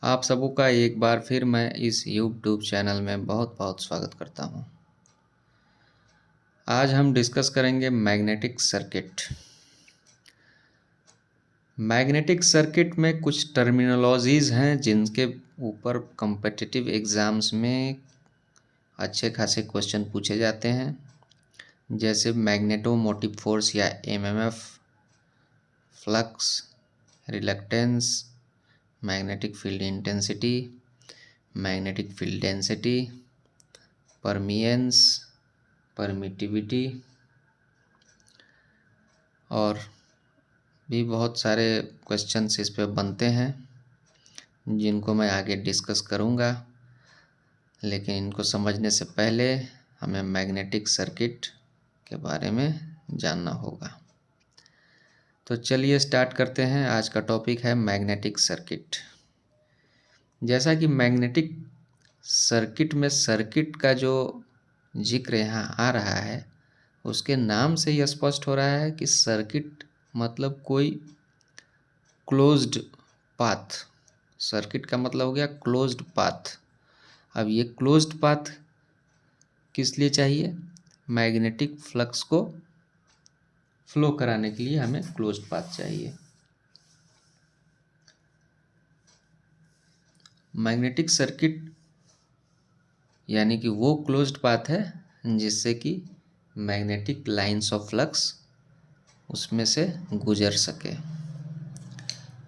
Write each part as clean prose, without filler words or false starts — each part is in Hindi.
आप सबों का एक बार फिर मैं इस यूट्यूब चैनल में बहुत बहुत स्वागत करता हूं। आज हम डिस्कस करेंगे मैग्नेटिक सर्किट। मैग्नेटिक सर्किट में कुछ टर्मिनोलॉजीज़ हैं जिनके ऊपर कॉम्पिटिटिव एग्ज़ाम्स में अच्छे खासे क्वेश्चन पूछे जाते हैं, जैसे मैग्नेटोमोटिव फोर्स या MMF, flux, reluctance, magnetic field intensity, magnetic field density, परमियंस, permittivity और भी बहुत सारे क्वेश्चंस इस पे बनते हैं जिनको मैं आगे डिस्कस करूंगा। लेकिन इनको समझने से पहले हमें मैग्नेटिक सर्किट के बारे में जानना होगा। तो चलिए स्टार्ट करते हैं। आज का टॉपिक है मैग्नेटिक सर्किट। जैसा कि मैग्नेटिक सर्किट में सर्किट का जो जिक्र यहाँ आ रहा है, उसके नाम से ही स्पष्ट हो रहा है कि सर्किट मतलब कोई क्लोज्ड पाथ। सर्किट का मतलब हो गया क्लोज्ड पाथ। अब ये क्लोज्ड पाथ किस लिए चाहिए? मैग्नेटिक फ्लक्स को फ्लो कराने के लिए हमें क्लोज्ड पाथ चाहिए। मैग्नेटिक सर्किट यानी कि वो क्लोज्ड पाथ है जिससे कि मैग्नेटिक लाइंस ऑफ फ्लक्स उसमें से गुजर सके।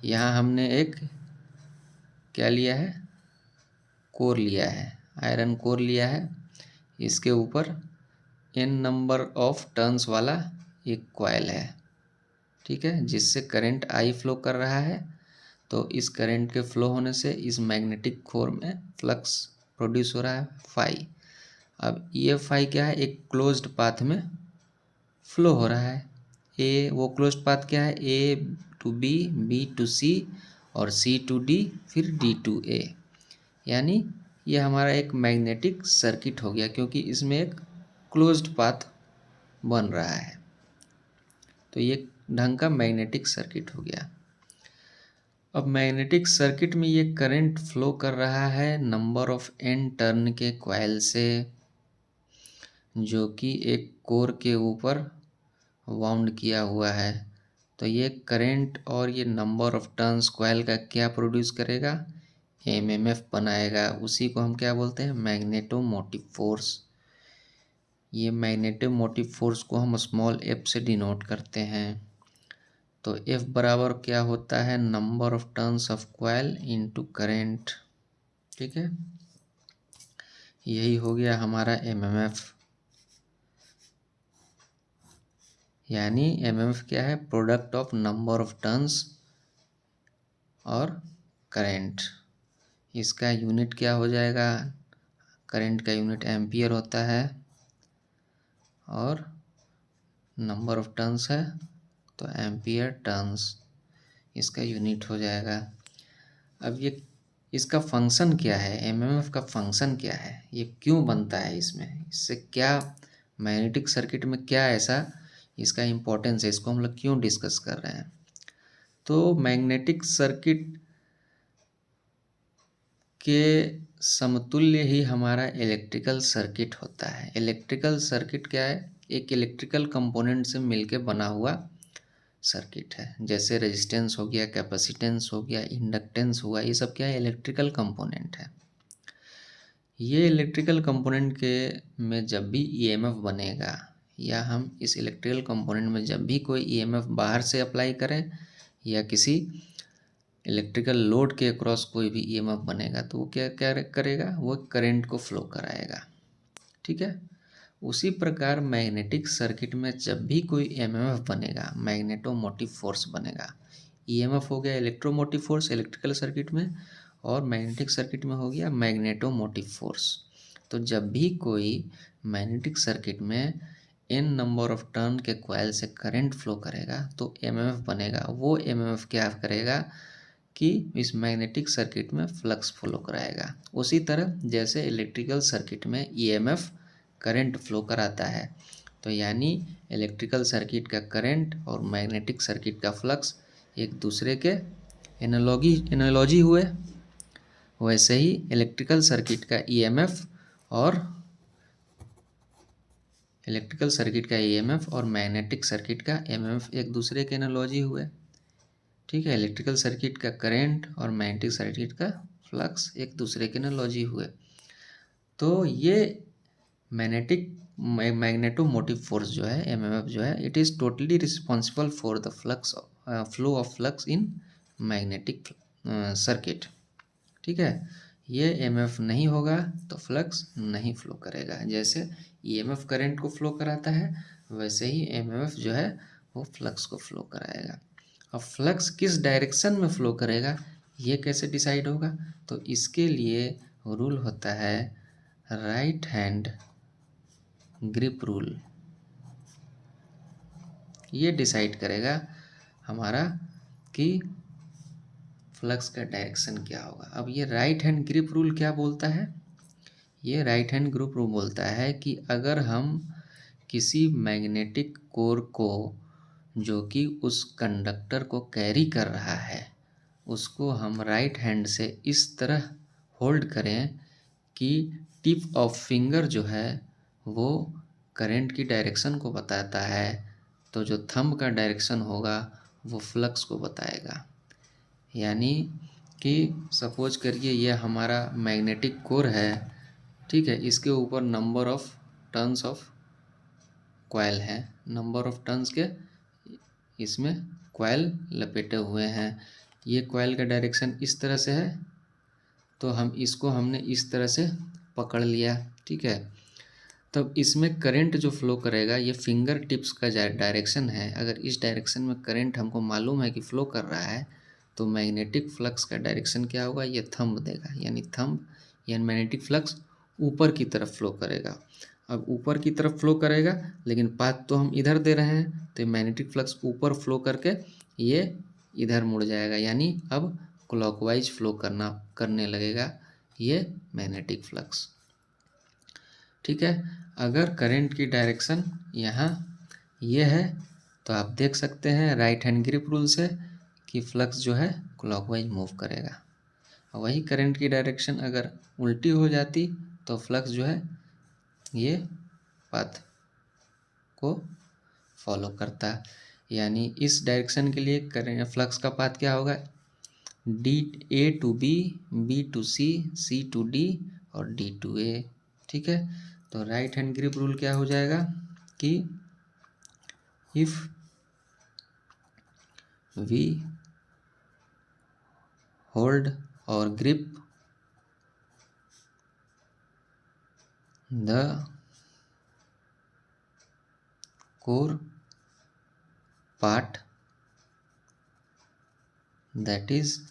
यहाँ हमने एक क्या लिया है? कोर लिया है, आयरन कोर लिया है। इसके ऊपर n नंबर ऑफ टर्न्स वाला एक कॉइल है, ठीक है, जिससे करंट I फ्लो कर रहा है। तो इस करंट के फ्लो होने से इस मैग्नेटिक कोर में फ्लक्स प्रोड्यूस हो रहा है फाई। अब ये फाई क्या है? एक क्लोज्ड पाथ में फ्लो हो रहा है। ए वो क्लोज्ड पाथ क्या है? ए टू बी, बी टू सी और सी टू डी, फिर डी टू ए। यानी ये हमारा एक मैग्नेटिक सर्किट हो गया, क्योंकि इसमें एक क्लोज्ड पाथ बन रहा है। तो ये ढंग का मैग्नेटिक सर्किट हो गया। अब मैग्नेटिक सर्किट में ये करंट फ्लो कर रहा है नंबर ऑफ n टर्न के कॉइल से, जो कि एक कोर के ऊपर वाउंड किया हुआ है। तो ये करंट और ये नंबर ऑफ टर्न्स कॉइल का क्या प्रोड्यूस करेगा? एमएमएफ बनाएगा। उसी को हम क्या बोलते हैं? Magnetomotive force. ये मैग्नेटोमोटिव फोर्स को हम स्मॉल f से डिनोट करते हैं। तो F बराबर क्या होता है? Number of turns of coil into current, ठीक है। यही हो गया हमारा एमएमएफ। यानी एमएमएफ क्या है? Product of number of turns और करंट। इसका यूनिट क्या हो जाएगा? करंट का यूनिट एम्पियर होता है और नंबर ऑफ टर्न्स है तो एम्पियर टर्न्स इसका यूनिट हो जाएगा। अब ये इसका फंक्शन क्या है? एमएमएफ का फंक्शन क्या है? ये क्यों बनता है? इसमें इससे क्या मैग्नेटिक सर्किट में क्या ऐसा इसका इम्पोर्टेंस है? इसको हम लोग क्यों डिस्कस कर रहे हैं? तो मैग्नेटिक सर्किट के समतुल्य ही हमारा इलेक्ट्रिकल सर्किट होता है। इलेक्ट्रिकल सर्किट क्या है? एक इलेक्ट्रिकल कंपोनेंट से मिलके बना हुआ सर्किट है। जैसे रेजिस्टेंस हो गया, कैपेसिटेंस हो गया, इंडक्टेंस हुआ, ये सब क्या है? इलेक्ट्रिकल कंपोनेंट है। ये इलेक्ट्रिकल कंपोनेंट के में जब भी ईएमएफ बनेगा, या हम इस इलेक्ट्रिकल कंपोनेंट में जब भी कोई ईएमएफ बाहर से अप्लाई करें या किसी इलेक्ट्रिकल लोड के अक्रॉस कोई भी ईएमएफ बनेगा, तो वो क्या क्या करेगा? वो करंट को फ्लो कराएगा, ठीक है। उसी प्रकार मैग्नेटिक सर्किट में जब भी कोई एमएमएफ बनेगा, मैग्नेटोमोटिव फोर्स बनेगा। ईएमएफ हो गया इलेक्ट्रोमोटिव फोर्स इलेक्ट्रिकल सर्किट में, और मैग्नेटिक सर्किट में हो गया मैग्नेटोमोटिव फोर्स। तो जब भी कोई मैग्नेटिक सर्किट में n नंबर ऑफ टर्न के कॉइल से करंट फ्लो करेगा तो एमएमएफ बनेगा। वो एमएमएफ क्या करेगा कि इस मैग्नेटिक सर्किट में फ्लक्स फ्लो कराएगा। उसी तरह जैसे इलेक्ट्रिकल सर्किट में ईएमएफ करंट फ्लो कराता है, तो यानी इलेक्ट्रिकल सर्किट का करंट और मैग्नेटिक सर्किट का फ्लक्स एक दूसरे के एनालॉजी हुए। वैसे ही इलेक्ट्रिकल सर्किट का ईएमएफ और मैग्नेटिक सर्किट का एमएमएफ एक दूसरे के एनालॉजी हुए। ठीक है, इलेक्ट्रिकल सर्किट का करंट और मैग्नेटिक सर्किट का फ्लक्स एक दूसरे के एनालॉजी हुए। तो ये मैग्नेटोमोटिव फोर्स जो है, एमएमएफ जो है, it is totally responsible for the flow of flux in magnetic circuit. ठीक है, ये एमएफ नहीं होगा तो फ्लक्स नहीं फ्लो करेगा। जैसे ईएमएफ करंट को फ्लो कराता है, वैसे ही एमएफ जो है वो फ्लक्स को फ्लो कराएगा। अब फ्लक्स किस डायरेक्शन में फ्लो करेगा ये कैसे डिसाइड होगा? तो इसके लिए रूल होता है राइट हैंड ग्रिप रूल। ये डिसाइड करेगा हमारा कि फ्लक्स का डायरेक्शन क्या होगा। अब ये राइट हैंड ग्रिप रूल क्या बोलता है? ये राइट हैंड ग्रिप रूल बोलता है कि अगर हम किसी मैग्नेटिक कोर को जो कि उस कंडक्टर को कैरी कर रहा है उसको हम राइट हैंड से इस तरह होल्ड करें कि टिप ऑफ फिंगर जो है वो करंट की डायरेक्शन को बताता है, तो जो थंब का डायरेक्शन होगा वो फ्लक्स को बताएगा। यानी कि सपोज करिए ये हमारा मैग्नेटिक कोर है, ठीक है, इसके ऊपर number of turns of coil हैं, नंबर ऑफ टर्न्स के इसमें कॉइल लपेटे हुए हैं। ये कॉइल का डायरेक्शन इस तरह से है, तो हमने इस तरह से पकड़ लिया। ठीक है, तब इसमें करंट जो फ्लो करेगा ये फिंगर टिप्स का डायरेक्शन है। अगर इस डायरेक्शन में करंट हमको मालूम है कि फ्लो कर रहा है तो मैग्नेटिक फ्लक्स का डायरेक्शन क्या होगा, ये थंब देगा। यानी मैग्नेटिक फ्लक्स ऊपर की तरफ फ्लो करेगा। अब ऊपर की तरफ फ्लो करेगा लेकिन पाथ तो हम इधर दे रहे हैं, तो मैग्नेटिक फ्लक्स ऊपर फ्लो करके ये इधर मुड़ जाएगा, यानी अब क्लॉकवाइज फ्लो करने लगेगा ये मैग्नेटिक फ्लक्स। ठीक है, अगर करंट की डायरेक्शन यहाँ ये है तो आप देख सकते हैं राइट हैंड ग्रिप रूल से कि फ्लक्स जो है क्लॉकवाइज मूव करेगा। वही करंट की डायरेक्शन अगर उल्टी हो जाती तो फ्लक्स जो है ये पाथ को फॉलो करता। यानी इस डायरेक्शन के लिए करंट फ्लक्स का पाथ क्या होगा, A to B, B to C, C to D और D to A। ठीक है, तो राइट हैंड ग्रिप रूल क्या हो जाएगा कि इफ वी होल्ड और grip the core part that is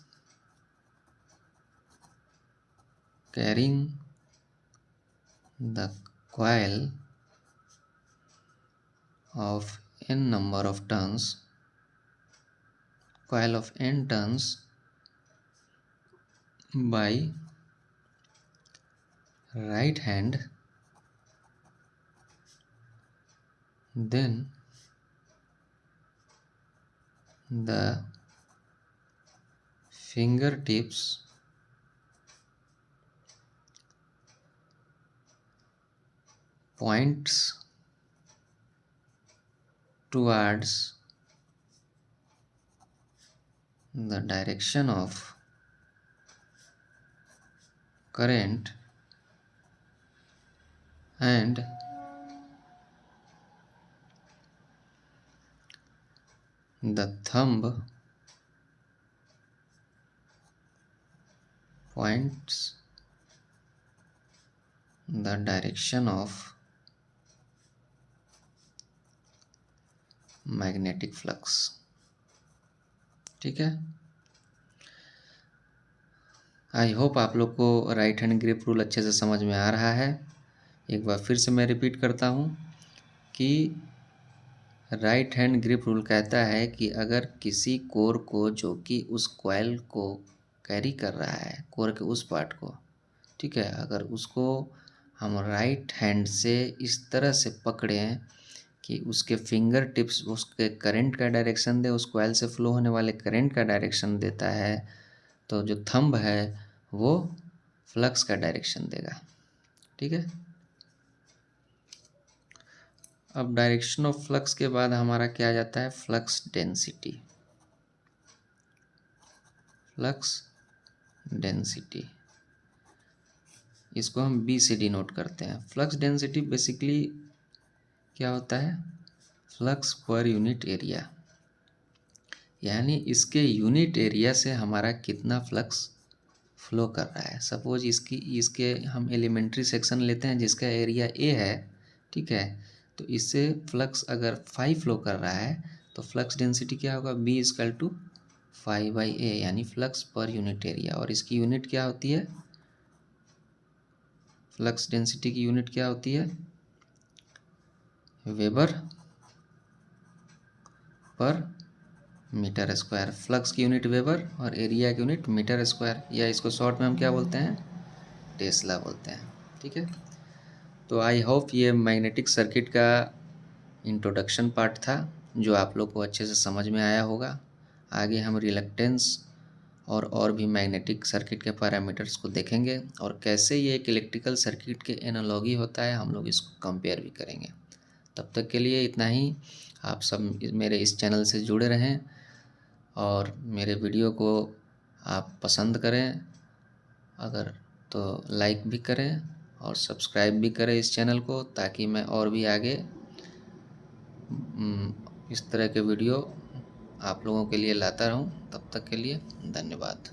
carrying the coil of n number of turns, coil of n turns by right hand, then the fingertips points towards the direction of current and the thumb points the direction of magnetic flux. ठीक है, आई होप आप लोग को राइट हैंड ग्रिप रूल अच्छे से समझ में आ रहा है। एक बार फिर से मैं रिपीट करता हूँ कि राइट हैंड ग्रिप रूल कहता है कि अगर किसी कोर को जो कि उस कॉइल को कैरी कर रहा है, कोर के उस पार्ट को, ठीक है, अगर उसको हम राइट हैंड से इस तरह से पकड़ें कि उसके फिंगर टिप्स उसके करंट का डायरेक्शन दे, उस कॉइल से फ्लो होने वाले करंट का डायरेक्शन देता है, तो जो थंब है वो फ्लक्स का डायरेक्शन देगा। ठीक है। अब डायरेक्शन ऑफ फ्लक्स के बाद हमारा क्या आ जाता है, फ्लक्स डेंसिटी। फ्लक्स डेंसिटी, इसको हम बी से डिनोट करते हैं। फ्लक्स डेंसिटी बेसिकली क्या होता है, फ्लक्स पर यूनिट एरिया, यानी इसके यूनिट एरिया से हमारा कितना फ्लक्स फ्लो कर रहा है। सपोज इसके हम एलिमेंट्री सेक्शन लेते हैं जिसका एरिया ए है, ठीक है। तो इससे फ्लक्स अगर 5 फ्लो कर रहा है तो फ्लक्स डेंसिटी क्या होगा, बी इजकल टू 5/A, यानी फ्लक्स पर यूनिट एरिया। और इसकी यूनिट क्या होती है, फ्लक्स डेंसिटी की यूनिट क्या होती है, वेबर पर मीटर स्क्वायर। फ्लक्स की यूनिट वेबर और एरिया की यूनिट मीटर स्क्वायर, या इसको शॉर्ट में हम क्या बोलते हैं, टेस्ला बोलते हैं। ठीक है। तो आई होप ये मैग्नेटिक सर्किट का इंट्रोडक्शन पार्ट था जो आप लोग को अच्छे से समझ में आया होगा। आगे हम रिलक्टेंस और भी मैग्नेटिक सर्किट के पैरामीटर्स को देखेंगे और कैसे ये एक इलेक्ट्रिकल सर्किट के एनालॉगी होता है, हम लोग इसको कंपेयर भी करेंगे। तब तक के लिए इतना ही। आप सब मेरे इस चैनल से जुड़े रहें और मेरे वीडियो को आप पसंद करें, अगर तो लाइक भी करें और सब्सक्राइब भी करें इस चैनल को, ताकि मैं और भी आगे इस तरह के वीडियो आप लोगों के लिए लाता रहूं। तब तक के लिए धन्यवाद।